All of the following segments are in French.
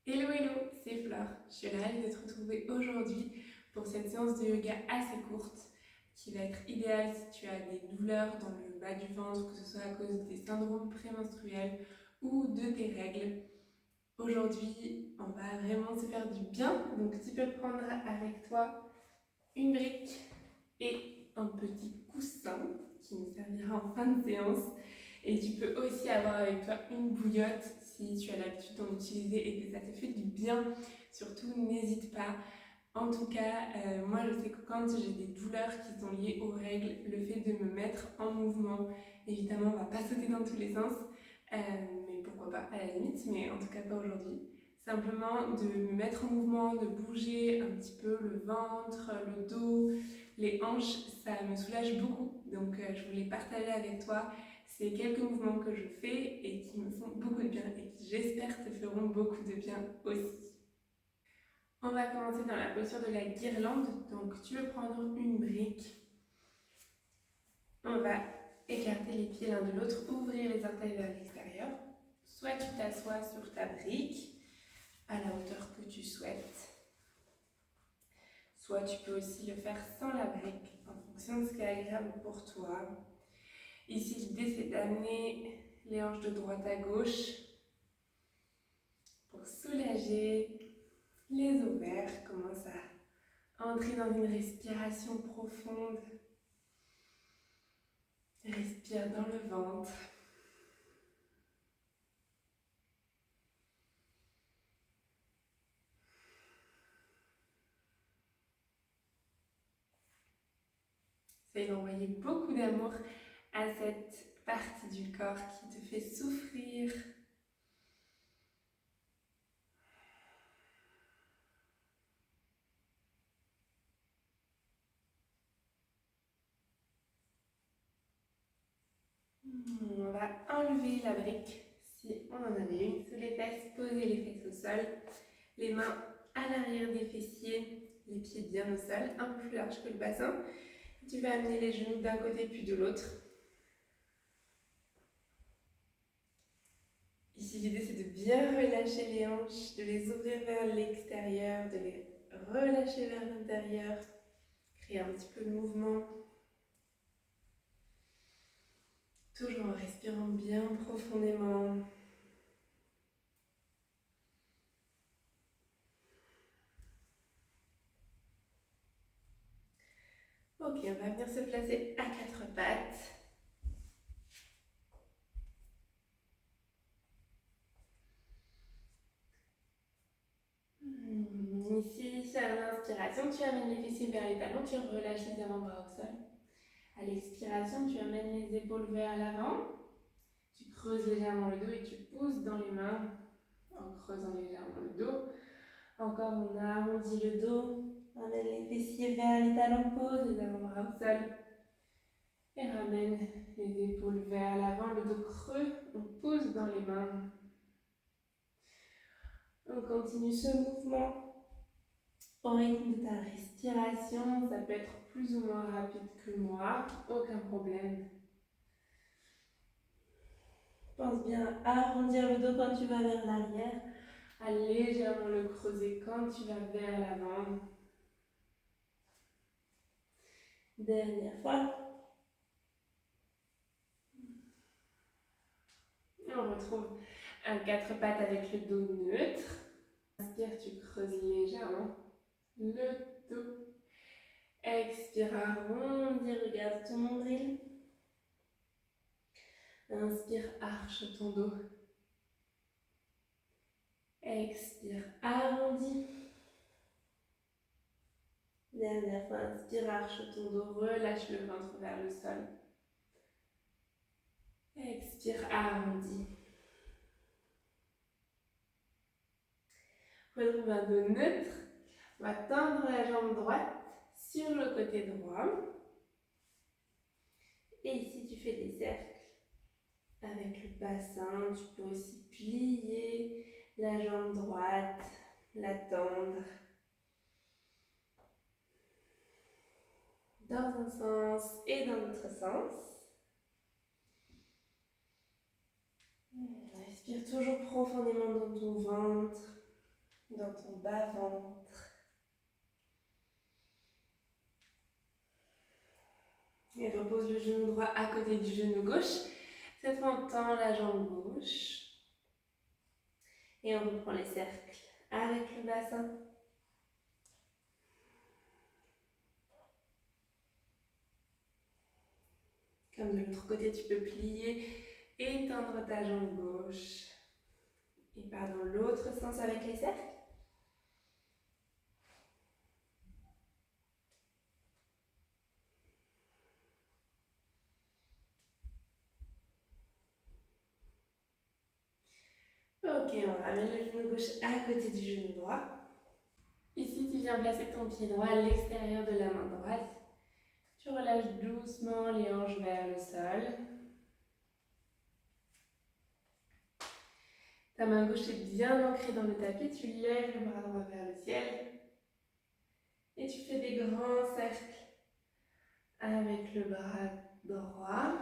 Hello hello, c'est Fleur. Je suis ravie de te retrouver aujourd'hui pour cette séance de yoga assez courte qui va être idéale si tu as des douleurs dans le bas du ventre, que ce soit à cause des syndromes prémenstruels ou de tes règles. Aujourd'hui, on va vraiment se faire du bien, donc tu peux prendre avec toi une brique et un petit coussin qui nous servira en fin de séance. Et tu peux aussi avoir avec toi une bouillotte si tu as l'habitude d'en utiliser et que ça te fait du bien. Surtout, n'hésite pas. En tout cas, moi je sais que quand j'ai des douleurs qui sont liées aux règles, le fait de me mettre en mouvement, évidemment on va pas sauter dans tous les sens, mais pourquoi pas à la limite, mais en tout cas pas aujourd'hui. Simplement de me mettre en mouvement, de bouger un petit peu le ventre, le dos, les hanches, ça me soulage beaucoup. Donc je voulais partager avec toi ces quelques mouvements que je fais et qui me font beaucoup de bien et qui j'espère te feront beaucoup de bien aussi. On va commencer dans la posture de la guirlande. Donc tu veux prendre une brique. On va écarter les pieds l'un de l'autre, ouvrir les orteils vers l'extérieur. Soit tu t'assois sur ta brique à la hauteur que tu souhaites. Soit tu peux aussi le faire sans la brique en fonction de ce qui est agréable pour toi. Ici, l'idée c'est d'amener les hanches de droite à gauche pour soulager les ovaires. Commence à entrer dans une respiration profonde. Respire dans le ventre. Essaye d'envoyer beaucoup d'amour à cette partie du corps qui te fait souffrir. On va enlever la brique si on en avait une sous les fesses, poser les fesses au sol, les mains à l'arrière des fessiers, les pieds bien au sol, un peu plus large que le bassin. Tu vas amener les genoux d'un côté puis de l'autre. Ici, l'idée c'est de bien relâcher les hanches, de les ouvrir vers l'extérieur, de les relâcher vers l'intérieur, créer un petit peu de mouvement. Toujours en respirant bien profondément. Ok, on va venir se placer à quatre pattes. Ici, à l'inspiration, tu amènes les fessiers vers les talons, tu relâches les avant-bras au sol. À l'expiration, tu amènes les épaules vers l'avant. Tu creuses légèrement le dos et tu pousses dans les mains en creusant légèrement le dos. Encore, on arrondit le dos, on amène les fessiers vers les talons, pose les avant-bras au sol. Et ramène les épaules vers l'avant, le dos creux, on pose dans les mains. On continue ce mouvement au rythme de ta respiration. Ça peut être plus ou moins rapide que moi, aucun problème. Pense bien à arrondir le dos quand tu vas vers l'arrière, à légèrement le creuser quand tu vas vers l'avant. Dernière fois. Et on retrouve un quatre pattes avec le dos neutre. Inspire, tu creuses légèrement le dos. Expire, arrondis, regarde ton nombril. Inspire, arche ton dos. Expire, arrondis. Dernière fois, inspire, arche ton dos, relâche le ventre vers le sol. Expire, arrondis. Retrouve un dos neutre. On va tendre la jambe droite sur le côté droit. Et ici, tu fais des cercles avec le bassin. Tu peux aussi plier la jambe droite, la tendre dans un sens et dans l'autre sens. Respire toujours profondément dans ton ventre. dans ton bas-ventre. Et repose le genou droit à côté du genou gauche. Cette fois, on tend la jambe gauche. Et on reprend les cercles avec le bassin. Comme de l'autre côté, tu peux plier et tendre ta jambe gauche. Et pars dans l'autre sens avec les cercles. Ok, on ramène le genou gauche à côté du genou droit. Ici, tu viens placer ton pied droit à l'extérieur de la main droite. Tu relâches doucement les hanches vers le sol. Ta main gauche est bien ancrée dans le tapis. Tu lèves le bras droit vers le ciel. Et tu fais des grands cercles avec le bras droit.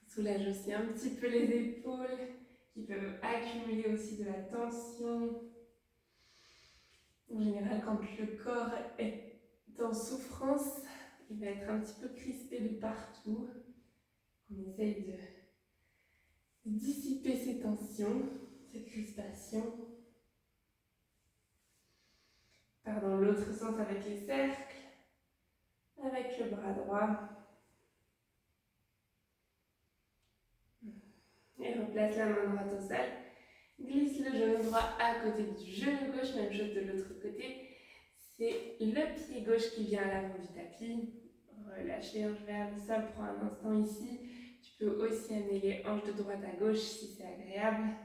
Soulage aussi un petit peu les épaules qui peuvent accumuler aussi de la tension. En général, quand le corps est en souffrance, il va être un petit peu crispé de partout. On essaye de dissiper ces tensions, ces crispations. Pars dans l'autre sens avec les cercles, avec le bras droit. Et replace la main droite au sol. Glisse le genou droit à côté du genou gauche, même chose de l'autre côté. C'est le pied gauche qui vient à l'avant du tapis. Relâche les hanches vers le sol, prends un instant ici. Tu peux aussi amener les hanches de droite à gauche si c'est agréable.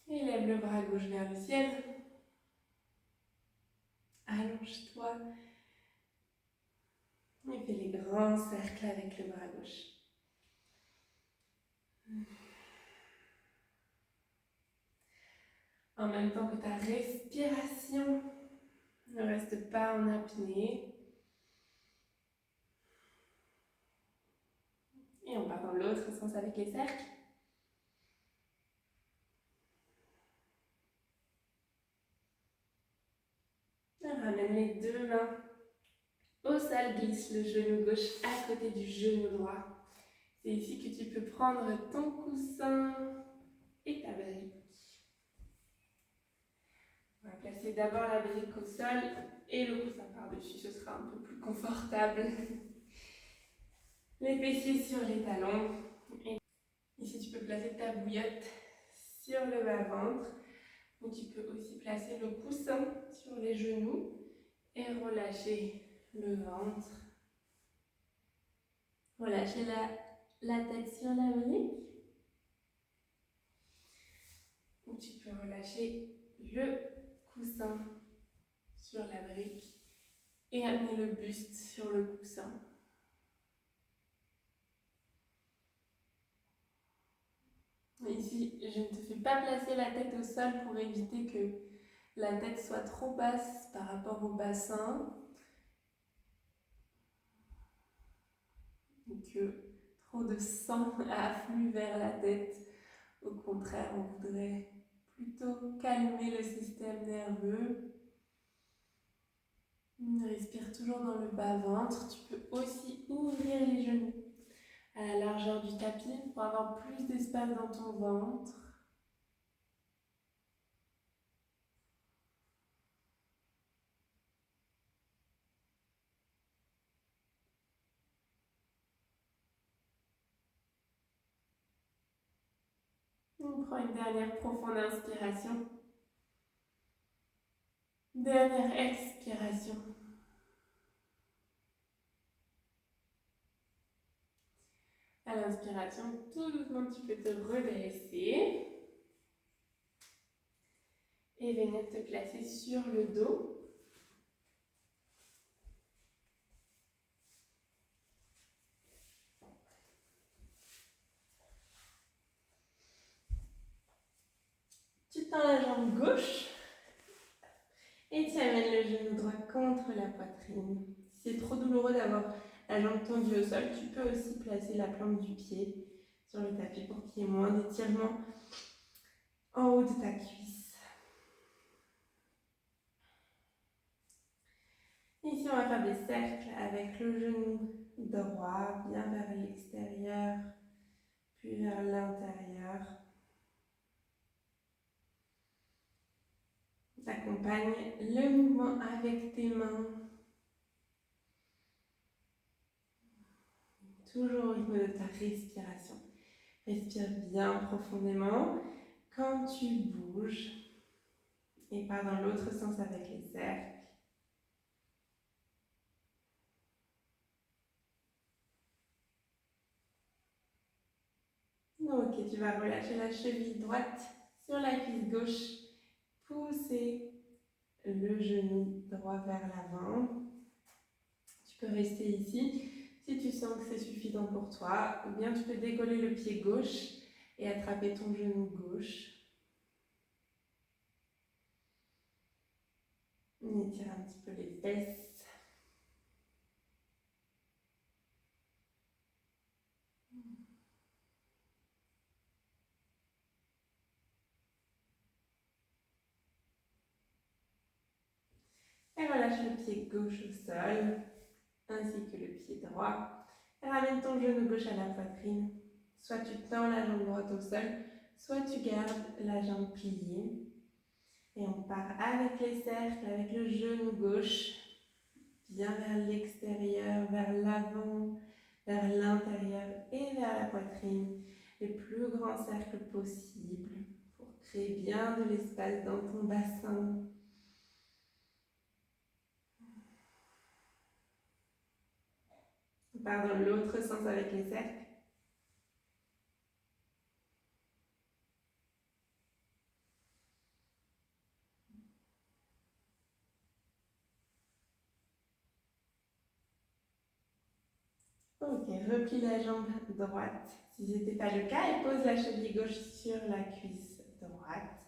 Et lève le bras gauche vers le ciel. Allonge-toi. Et fais les grands cercles avec le bras gauche. En même temps que ta respiration ne reste pas en apnée. Et on part dans l'autre sens avec les cercles. Ramène les deux mains au sol, glisse le genou gauche à côté du genou droit. C'est ici que tu peux prendre ton coussin et ta brique. On va placer d'abord la brique au sol et le coussin par-dessus, ce sera un peu plus confortable. Les fessiers sur les talons. Et ici, tu peux placer ta bouillotte sur le bas-ventre. Ou tu peux aussi placer le coussin sur les genoux et relâcher le ventre. Relâchez la tête sur la brique. Ou tu peux relâcher le coussin sur la brique et amener le buste sur le coussin. Ici, je ne te fais pas placer la tête au sol pour éviter que la tête soit trop basse par rapport au bassin et que trop de sang afflue vers la tête. Au contraire, on voudrait plutôt calmer le système nerveux. Respire toujours dans le bas-ventre. Tu peux aussi ouvrir les genoux à la largeur du tapis pour avoir plus d'espace dans ton ventre. On prend une dernière profonde inspiration. Dernière expiration. À l'inspiration, tout doucement, tu peux te redresser et venir te placer sur le dos. Tu tends la jambe gauche et tu amènes le genou droit contre la poitrine. Si c'est trop douloureux d'avoir la jambe tendue au sol, tu peux aussi placer la plante du pied sur le tapis pour qu'il y ait moins d'étirement en haut de ta cuisse. Ici, on va faire des cercles avec le genou droit, bien vers l'extérieur, puis vers l'intérieur. Accompagne le mouvement avec tes mains. Toujours au rythme de ta respiration. Respire bien profondément. Quand tu bouges, et pars dans l'autre sens avec les cercles. Ok, tu vas relâcher la cheville droite sur la cuisse gauche. Pousser le genou droit vers l'avant. Tu peux rester ici si tu sens que c'est suffisant pour toi, ou bien tu peux décoller le pied gauche et attraper ton genou gauche. On étire un petit peu les fesses. Et relâche le pied gauche au sol, ainsi que le pied droit. Et ramène ton genou gauche à la poitrine. Soit tu tends la jambe droite au sol, soit tu gardes la jambe pliée. Et on part avec les cercles, avec le genou gauche, bien vers l'extérieur, vers l'avant, vers l'intérieur et vers la poitrine. Les plus grands cercles possibles pour créer bien de l'espace dans ton bassin. On part dans l'autre sens avec les cercles. Ok, replie la jambe droite si ce n'était pas le cas et pose la cheville gauche sur la cuisse droite.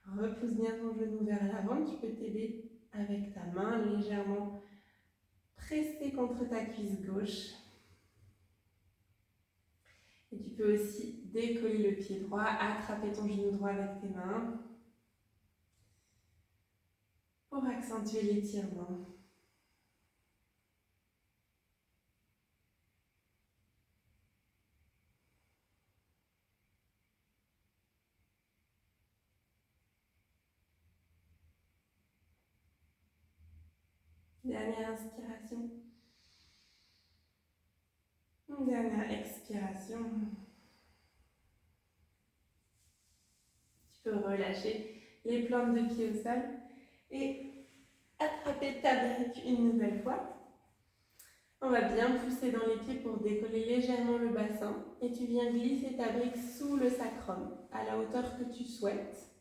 Repousse bien ton genou vers l'avant. Tu peux t'aider avec ta main légèrement pressée contre ta cuisse gauche. Et tu peux aussi décoller le pied droit, attraper ton genou droit avec tes mains pour accentuer l'étirement. Dernière inspiration. Dernière expiration. Tu peux relâcher les plantes de pied au sol et attraper ta brique une nouvelle fois. On va bien pousser dans les pieds pour décoller légèrement le bassin et tu viens glisser ta brique sous le sacrum à la hauteur que tu souhaites.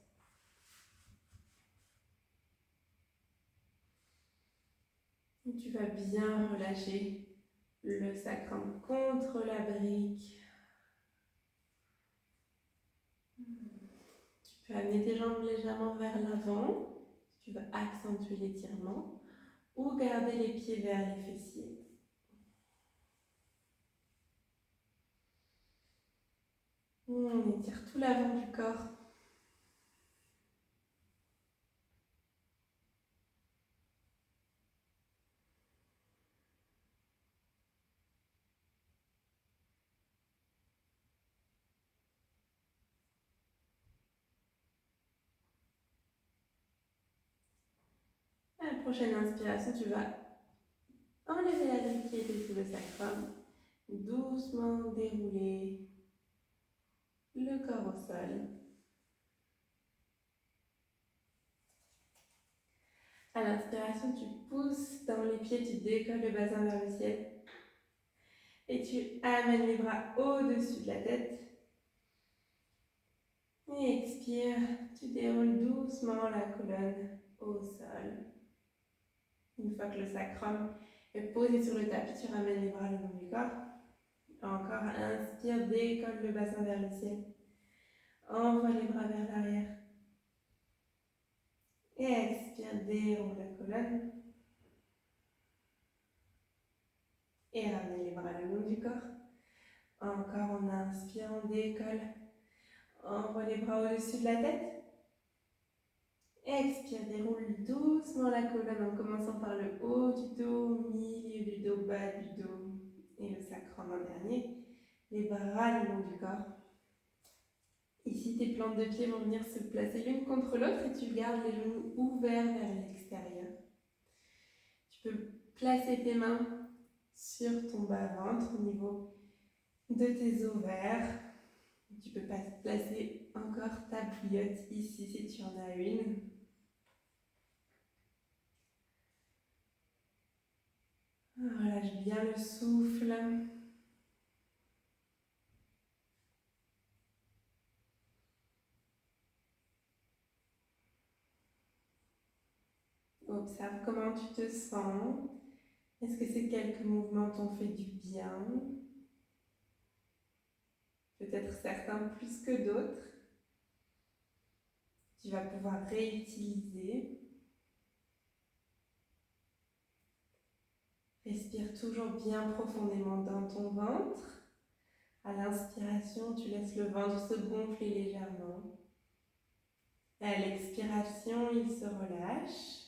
Et tu vas bien relâcher le sacrum contre la brique. Tu peux amener tes jambes légèrement vers l'avant si tu veux accentuer l'étirement ou garder les pieds vers les fessiers. On étire tout l'avant du corps. À la prochaine inspiration, tu vas enlever la brique qui était sous le sacrum. Doucement dérouler le corps au sol. À l'inspiration, tu pousses dans les pieds, tu décolles le bassin vers le ciel. Et tu amènes les bras au-dessus de la tête. Et expire, tu déroules doucement la colonne au sol. Une fois que le sacrum est posé sur le tapis, tu ramènes les bras le long du corps. Encore, inspire, décolle le bassin vers le ciel. Envoie les bras vers l'arrière. Et expire, déroule la colonne. Et ramène les bras le long du corps. Encore, on inspire, on décolle. Envoie les bras au-dessus de la tête. Expire, déroule doucement la colonne en commençant par le haut du dos, milieu du dos, bas du dos et le sacrum en dernier. Les bras le long du corps. Ici, tes plantes de pied vont venir se placer l'une contre l'autre et tu gardes les genoux ouverts vers l'extérieur. Tu peux placer tes mains sur ton bas-ventre au niveau de tes ovaires. Tu peux placer encore ta bouillotte ici si tu en as une. Relâche bien le souffle. Observe comment tu te sens. Est-ce que ces quelques mouvements t'ont fait du bien? Peut-être certains plus que d'autres. Tu vas pouvoir réutiliser. Respire toujours bien profondément dans ton ventre. À l'inspiration, tu laisses le ventre se gonfler légèrement. Et à l'expiration, il se relâche.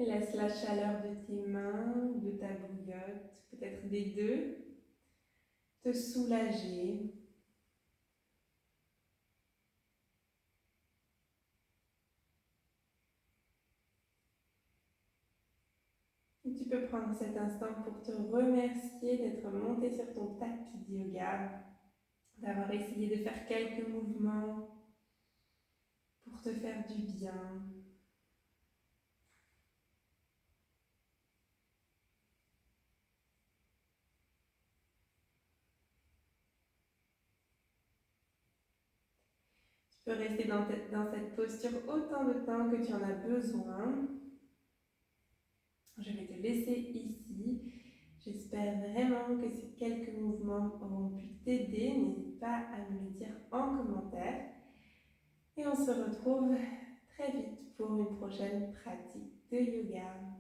Et laisse la chaleur de tes mains, de ta bouillotte, peut-être des deux, te soulager. Et tu peux prendre cet instant pour te remercier d'être monté sur ton tapis de yoga, d'avoir essayé de faire quelques mouvements pour te faire du bien. Tu peux rester dans cette posture autant de temps que tu en as besoin. Je vais te laisser ici. J'espère vraiment que ces quelques mouvements auront pu t'aider. N'hésite pas à me le dire en commentaire. Et on se retrouve très vite pour une prochaine pratique de yoga.